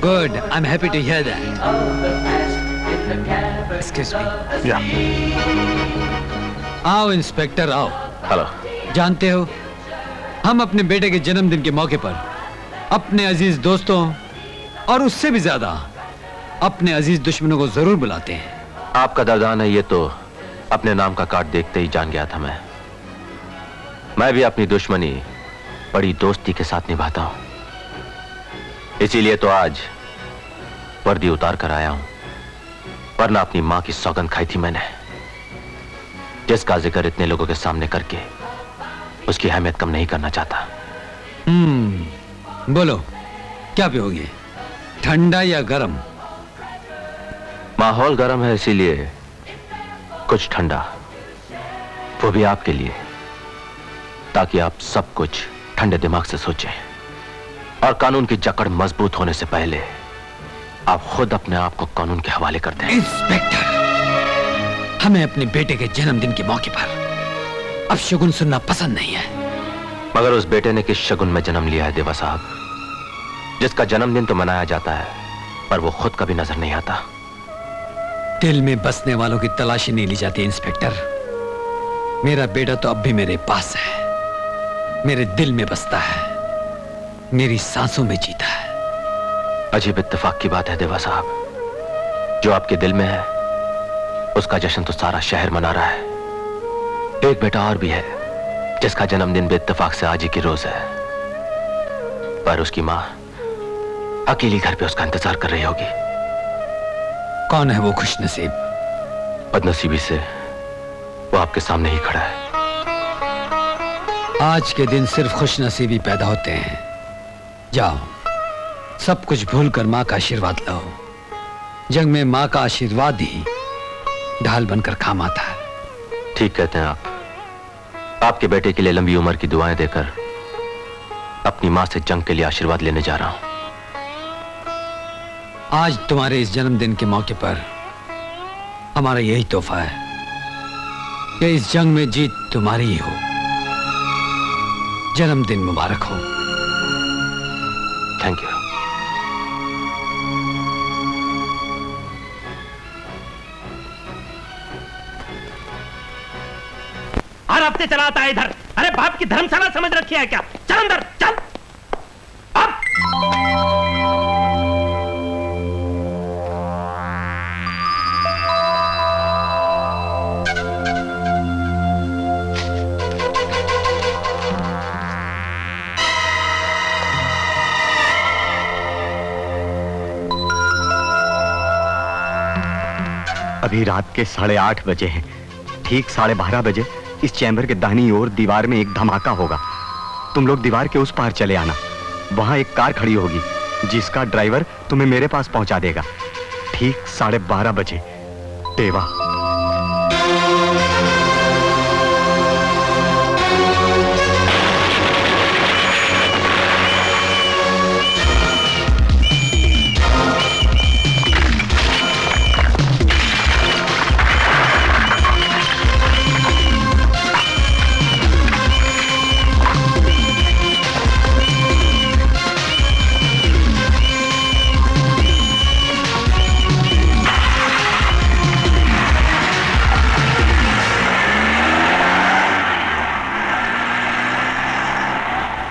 Good. I'm happy to hear that. Excuse me. Yeah. आओ inspector आओ। Hello. जानते हो, हम अपने बेटे के जन्मदिन के मौके पर अपने अजीज दोस्तों और उससे भी ज्यादा अपने अजीज दुश्मनों को जरूर बुलाते हैं। आपका दर्दान है ये तो अपने नाम का कार्ड देखते ही जान गया था। मैं भी अपनी दुश्मनी बड़ी दोस्ती के साथ निभाता हूं, इसीलिए तो आज वर्दी उतार कर आया हूं, वरना अपनी मां की सौगंध खाई थी मैंने, जिसका जिक्र इतने लोगों के सामने करके उसकी अहमियत कम नहीं करना चाहता। बोलो क्या पियोगे, ठंडा या गरम? माहौल गर्म है इसीलिए कुछ ठंडा, वो भी आपके लिए, ताकि आप सब कुछ ठंडे दिमाग से सोचें और कानून की जकड़ मजबूत होने से पहले आप खुद अपने आप को कानून के हवाले कर दें। इंस्पेक्टर, हमें अपने बेटे के जन्मदिन के मौके पर अब शगुन सुनना पसंद नहीं है। मगर उस बेटे ने किस शगुन में जन्म लिया है देवा साहब, जिसका जन्मदिन तो मनाया जाता है पर वो खुद कभी नजर नहीं आता। दिल में बसने वालों की तलाशी नहीं ली जाती इंस्पेक्टर। मेरा बेटा तो अब भी मेरे पास है, मेरे दिल में बसता है, मेरी सांसों में जीता है। अजीब इत्तेफाक की बात है देवा साहब, जो आपके दिल में है उसका जश्न तो सारा शहर मना रहा है। एक बेटा और भी है जिसका जन्मदिन भी इत्तेफाक से आज ही की रोज है, पर उसकी मां अकेली घर पे उसका इंतजार कर रही होगी। कौन है वो खुशनसीब? बदनसीबी से वो आपके सामने ही खड़ा है। आज के दिन सिर्फ खुशनसीबी पैदा होते हैं। जाओ, सब कुछ भूलकर मां का आशीर्वाद लो। जंग में मां का आशीर्वाद ही ढाल बनकर काम आता है। ठीक कहते हैं आप। आपके बेटे के लिए लंबी उम्र की दुआएं देकर अपनी मां से जंग के लिए आशीर्वाद लेने जा रहा हूं। आज तुम्हारे इस जन्मदिन के मौके पर हमारा यही तोहफा है कि इस जंग में जीत तुम्हारी ही हो। जन्मदिन मुबारक हो। Thank you. हर हफ्ते चलाता है इधर। अरे बाप की धर्मशाला समझ रखी है क्या? चल अंदर चल। अब अभी रात के 8:30 बजे हैं। ठीक 12:30 बजे इस चैम्बर के दाहिनी ओर दीवार में एक धमाका होगा। तुम लोग दीवार के उस पार चले आना। वहां एक कार खड़ी होगी जिसका ड्राइवर तुम्हें मेरे पास पहुंचा देगा। ठीक 12:30 बजे। देवा।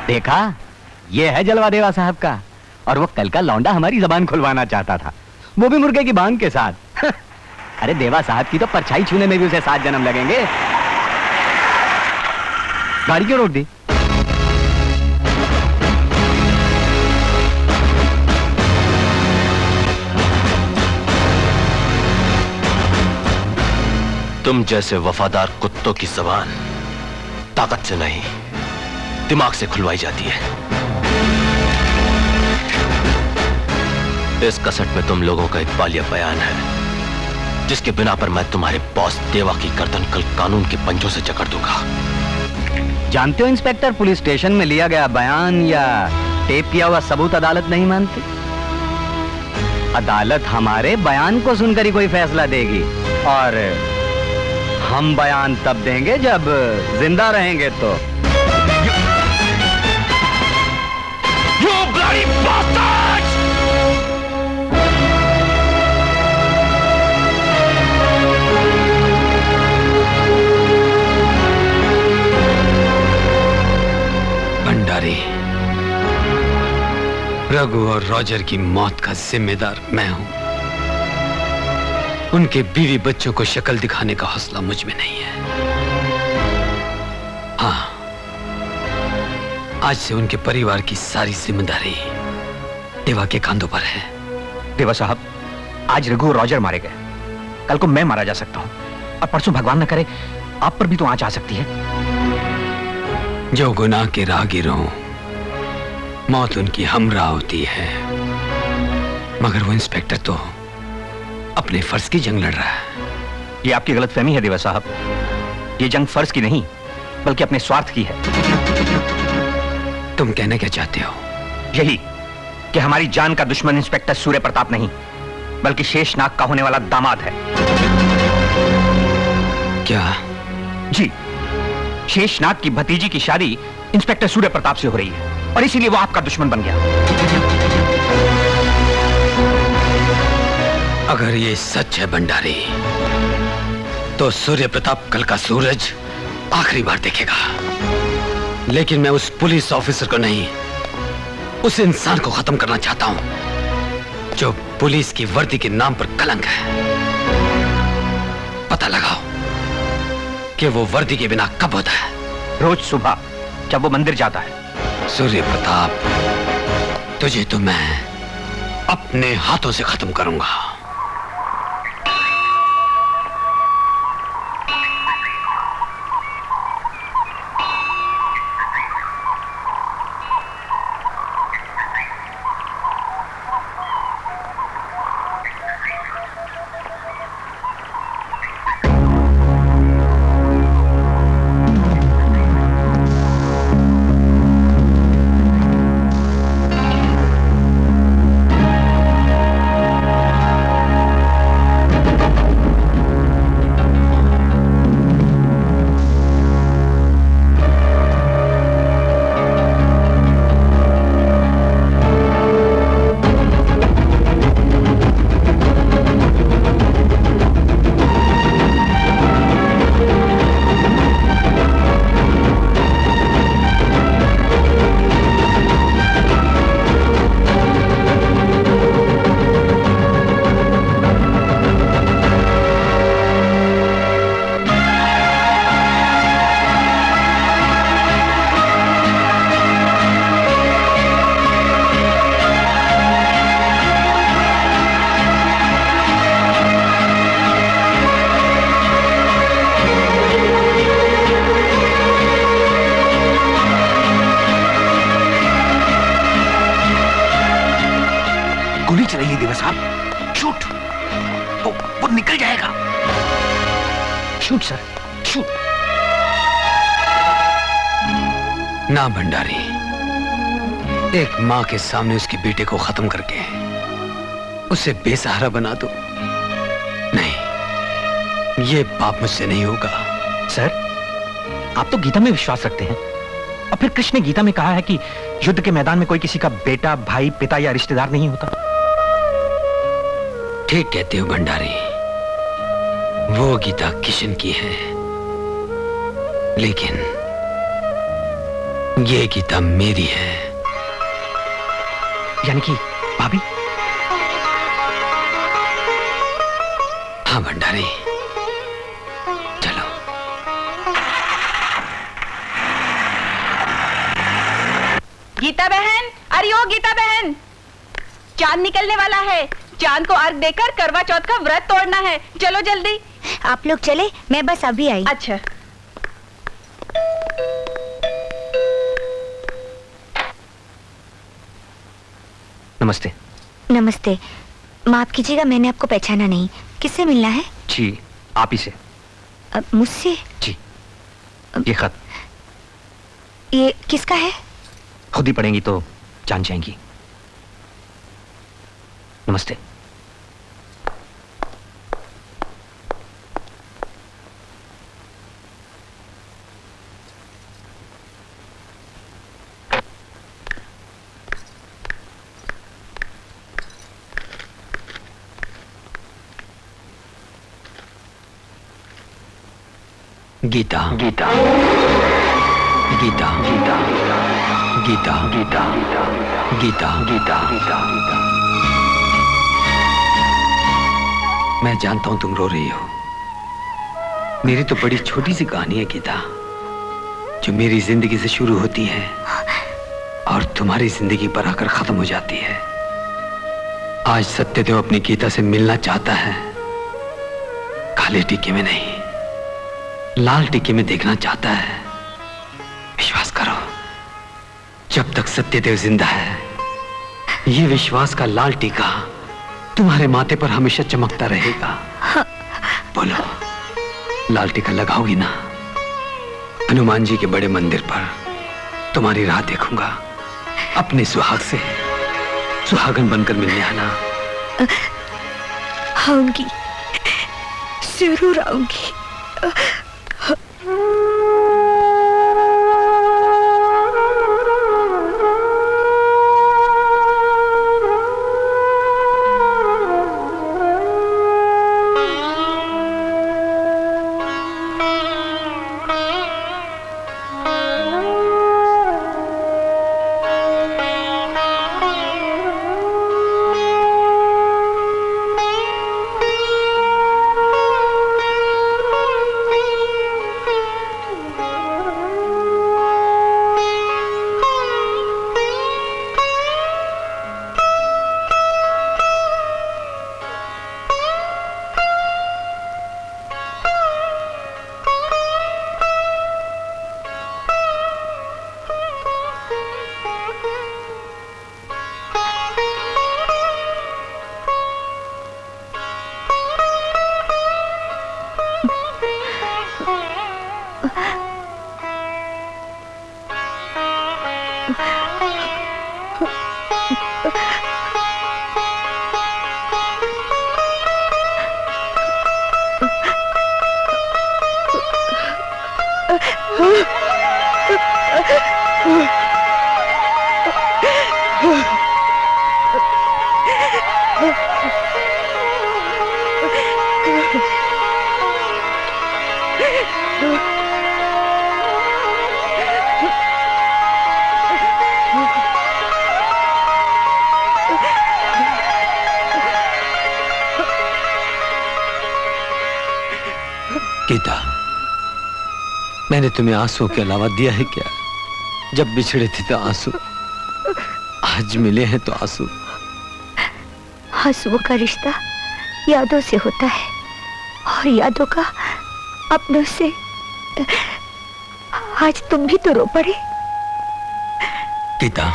देखा, ये है जलवा देवा साहब का। और वो कल का लौंडा हमारी जबान खुलवाना चाहता था, वो भी मुर्गे की बांग के साथ। अरे देवा साहब की तो परछाई छूने में भी उसे 7 जन्म लगेंगे। गाड़ी क्यों रोक दी? तुम जैसे वफादार कुत्तों की जबान ताकत से नहीं दिमाग से खुलवाई जाती है। इस कसट में तुम लोगों का एक बालिया बयान है जिसके बिना पर मैं तुम्हारे बॉस देवा की गर्दन कल कानून के पंजों से जकड़ दूंगा। जानते हो इंस्पेक्टर, पुलिस स्टेशन में लिया गया बयान या टेप किया हुआ सबूत अदालत नहीं मानती। अदालत हमारे बयान को सुनकर ही कोई फैसला देगी, और हम बयान तब देंगे जब जिंदा रहेंगे। तो You bloody bastards! रघु और रॉजर की मौत का जिम्मेदार मैं हूं। उनके बीवी बच्चों को शक्ल दिखाने का हौसला मुझ में नहीं है। हाँ, आज से उनके परिवार की सारी जिम्मेदारी देवा के कंधों पर है। देवा साहब, आज रघु और रॉजर मारे गए, कल को मैं मारा जा सकता हूं, और परसों भगवान न करे आप पर भी तो आंच आ सकती है। जो गुनाह के राहगीरों, मौत उनकी हमरा होती है, मगर वो इंस्पेक्टर तो अपने फर्ज की जंग लड़ रहा है। ये आपकी गलतफहमी है देवा साहब। ये जंग फर्ज की नहीं बल्कि अपने स्वार्थ की है। तुम कहना क्या चाहते हो? यही कि हमारी जान का दुश्मन इंस्पेक्टर सूर्य प्रताप नहीं बल्कि शेषनाग का होने वाला दामाद है। क्या? जी, शेषनाग की भतीजी की शादी इंस्पेक्टर सूर्य प्रताप से हो रही है और इसीलिए वो आपका दुश्मन बन गया। अगर ये सच है भंडारी, तो सूर्य प्रताप कल का सूरज आखिरी बार देखेगा। लेकिन मैं उस पुलिस ऑफिसर को नहीं, उस इंसान को खत्म करना चाहता हूं जो पुलिस की वर्दी के नाम पर कलंक है। पता लगाओ कि वो वर्दी के बिना कब होता है। रोज सुबह जब वो मंदिर जाता है। सूर्य प्रताप, तुझे तो मैं अपने हाथों से खत्म करूंगा। गोली चलाइए देवा साहब, शूट। वो निकल जाएगा। Shoot sir, shoot. ना भंडारी, एक मां के सामने उसके बेटे को खत्म करके उसे बेसहारा बना दो। नहीं, ये पाप मुझसे नहीं होगा। सर, आप तो गीता में विश्वास रखते हैं, और फिर कृष्ण ने गीता में कहा है कि युद्ध के मैदान में कोई किसी का बेटा, भाई, पिता या रिश्तेदार नहीं होता। ठीक कहते हो भंडारी, वो गीता किशन की है, लेकिन ये गीता मेरी है। यानी कि भाभी? हाँ भंडारी, चलो। गीता बहन, अरे ओ गीता बहन, चांद निकलने वाला है। चांद को अर्घ देकर करवा चौथ का व्रत तोड़ना है। चलो जल्दी। आप लोग चले, मैं बस अभी आई। अच्छा। नमस्ते। नमस्ते। माफ कीजिएगा, मैंने आपको पहचाना नहीं। किससे मिलना है? जी, आप ही से। मुझसे? जी। ये खत ये किसका है? खुद ही पढ़ेंगी तो जान जाएंगी। नमस्ते। गीता गीता गीता गीता गीता गीता गीता गीता गीता मैं जानता हूं तुम रो रही हो। मेरी तो बड़ी छोटी सी कहानी है गीता, जो मेरी जिंदगी से शुरू होती है और तुम्हारी जिंदगी पर आकर खत्म हो जाती है। आज सत्यदेव अपनी गीता से मिलना चाहता है, काले टीके में नहीं, लाल टीके में देखना चाहता है। विश्वास करो, जब तक सत्यदेव जिंदा है, ये विश्वास का लाल टीका तुम्हारे माथे पर हमेशा चमकता रहेगा। बोलो, लाल टीका लगाओगी ना? हनुमान जी के बड़े मंदिर पर तुम्हारी राह देखूंगा। अपने सुहाग से सुहागन बनकर मिलने आना। आऊंगी, जरूर आऊंगी। गीता, मैंने तुम्हें आंसू के अलावा दिया है क्या? जब बिछड़े थे तो आंसू, आज मिले हैं तो आंसू। आंसुओं का रिश्ता यादों से होता है और यादों का अपनों से। आज तुम भी तो रो पड़े। गीता,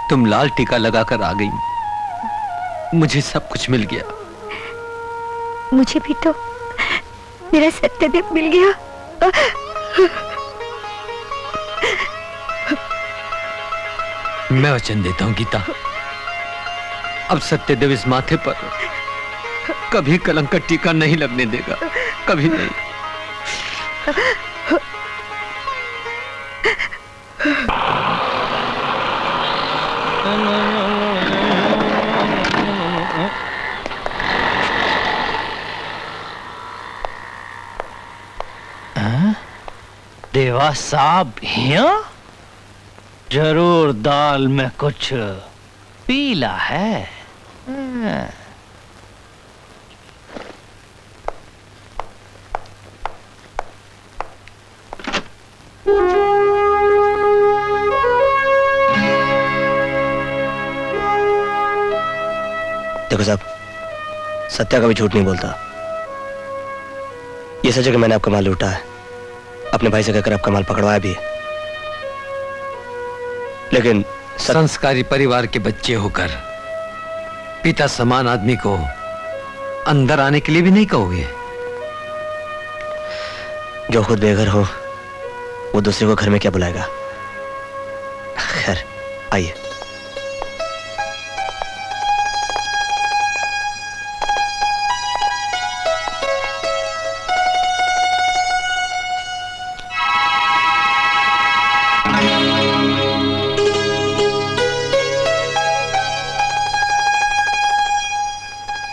तुम लाल टीका लगाकर आ गई, मुझे सब कुछ मिल गया। मुझे भी तो मेरा सत्यदेव मिल गया। मैं वचन देता हूं गीता, अब सत्यदेव इस माथे पर कभी कलंक का टीका नहीं लगने देगा, कभी नहीं। देवा साहब यहाँ? जरूर दाल में कुछ पीला है। देखो साहब, सत्या कभी झूठ नहीं बोलता। ये सच है कि मैंने आपका माल लूटा है, अपने भाई से कहकर आपका माल पकड़वाया भी है, लेकिन संस्कारी परिवार के बच्चे होकर पिता समान आदमी को अंदर आने के लिए भी नहीं कहोगे? जो खुद बेघर हो वो दूसरे को घर में क्या बुलाएगा। खैर, आइए।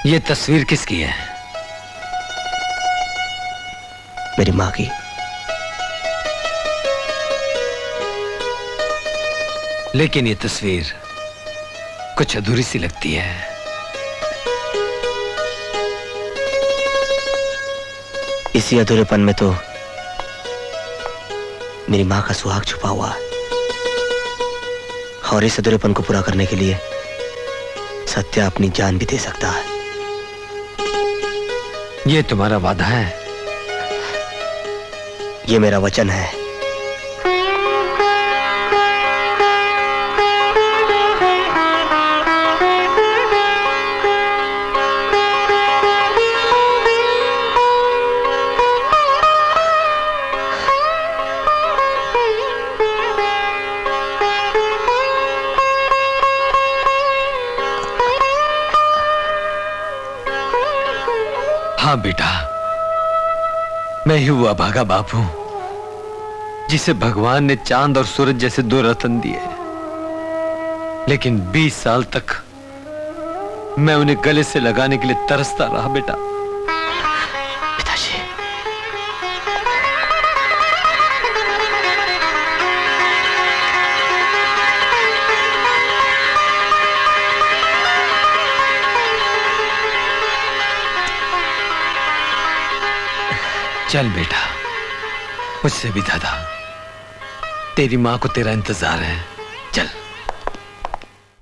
ये तस्वीर किसकी है? मेरी माँ की। लेकिन ये तस्वीर कुछ अधूरी सी लगती है। इसी अधूरेपन में तो मेरी मां का सुहाग छुपा हुआ है, और इस अधूरेपन को पूरा करने के लिए सत्या अपनी जान भी दे सकता है। ये तुम्हारा वादा है? ये मेरा वचन है। हाँ बेटा, मैं ही वो अभागा बाप हूं जिसे भगवान ने चांद और सूरज जैसे दो रतन दिए, लेकिन 20 साल तक मैं उन्हें गले से लगाने के लिए तरसता रहा बेटा। पिताजी, चल बेटा, मुझसे भी दादा, तेरी मां को तेरा इंतजार है। चल।